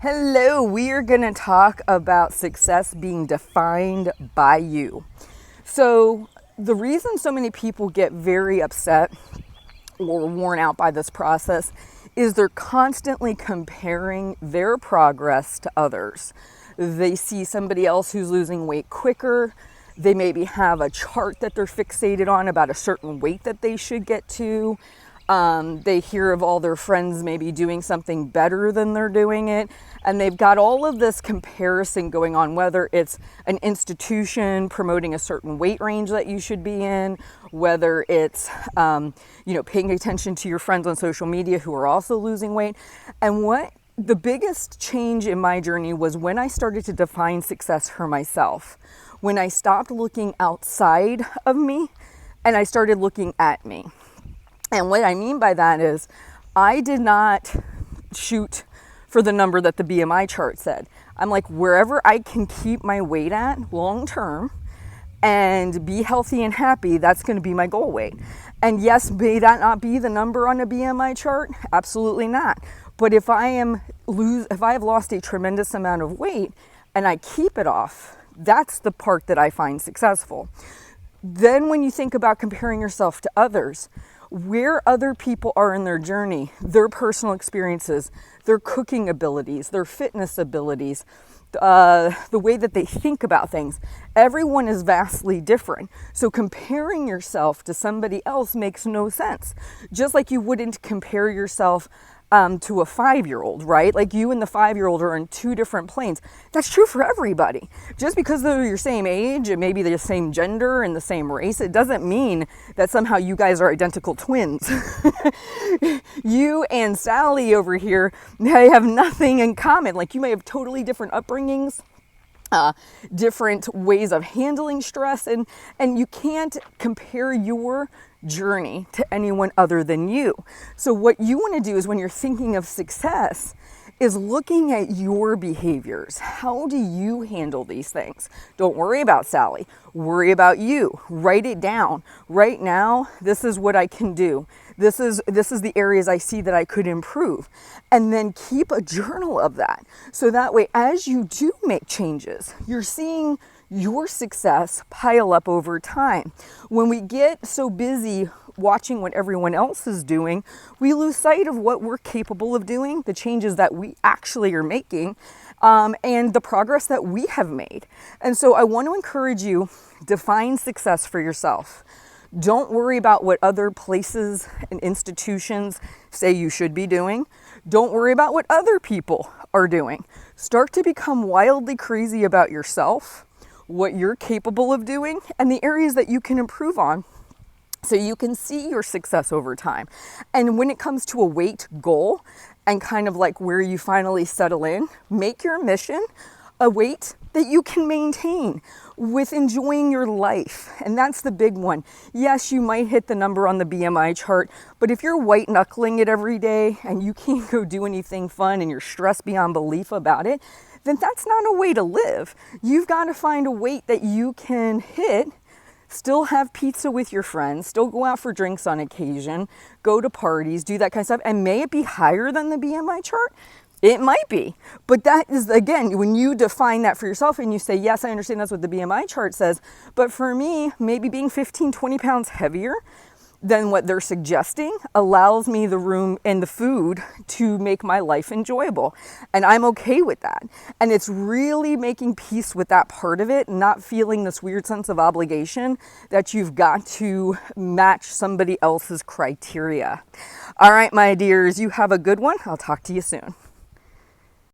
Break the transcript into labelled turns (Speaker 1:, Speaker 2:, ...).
Speaker 1: Hello, we are going to talk about success being defined by you. So, the reason so many people get very upset or worn out by this process is they're constantly comparing their progress to others. They see somebody else who's losing weight quicker. They maybe have a chart that they're fixated on about a certain weight that they should get to. They hear of all their friends maybe doing something better than they're doing it. And they've got all of this comparison going on, whether it's an institution promoting a certain weight range that you should be in, whether it's, paying attention to your friends on social media who are also losing weight. And what the biggest change in my journey was when I started to define success for myself, when I stopped looking outside of me and I started looking at me. And what I mean by that is I did not shoot for the number that the BMI chart said. I'm like, wherever I can keep my weight at long term and be healthy and happy, that's going to be my goal weight. And yes, may that not be the number on a BMI chart? Absolutely not. But if I have lost a tremendous amount of weight and I keep it off, that's the part that I find successful. Then when you think about comparing yourself to others, where other people are in their journey, their personal experiences, their cooking abilities, their fitness abilities, the way that they think about things, everyone is vastly different. So comparing yourself to somebody else makes no sense. Just like you wouldn't compare yourself to a 5-year-old, right? Like you and the 5-year-old are on two different planes. That's true for everybody. Just because they're your same age and maybe the same gender and the same race, it doesn't mean that somehow you guys are identical twins. You and Sally over here, they have nothing in common. Like you may have totally different upbringings, different ways of handling stress, and you can't compare your journey to anyone other than you. So what you want to do is when you're thinking of success is looking at your behaviors. How do you handle these things? Don't worry about Sally. Worry about you. Write it down. Right now, this is what I can do. This is the areas I see that I could improve. And then keep a journal of that. So that way, as you do make changes, you're seeing your success pile up over time. When we get so busy watching what everyone else is doing, we lose sight of what we're capable of doing, the changes that we actually are making, and the progress that we have made. And so I want to encourage you, define success for yourself. Don't worry about what other places and institutions say you should be doing. Don't worry about what other people are doing. Start to become wildly crazy about yourself, what you're capable of doing, and the areas that you can improve on so you can see your success over time. And when it comes to a weight goal and kind of like where you finally settle in, make your mission a weight that you can maintain with enjoying your life. And that's the big one. Yes, you might hit the number on the BMI chart, but if you're white knuckling it every day and you can't go do anything fun and you're stressed beyond belief about it, then that's not a way to live. You've got to find a weight that you can hit, still have pizza with your friends, still go out for drinks on occasion, go to parties, do that kind of stuff. And may it be higher than the BMI chart? It might be. But that is, again, when you define that for yourself and you say, yes, I understand that's what the BMI chart says. But for me, maybe being 15, 20 pounds heavier than what they're suggesting allows me the room and the food to make my life enjoyable. And I'm okay with that. And it's really making peace with that part of it, not feeling this weird sense of obligation that you've got to match somebody else's criteria. All right, my dears, you have a good one. I'll talk to you soon.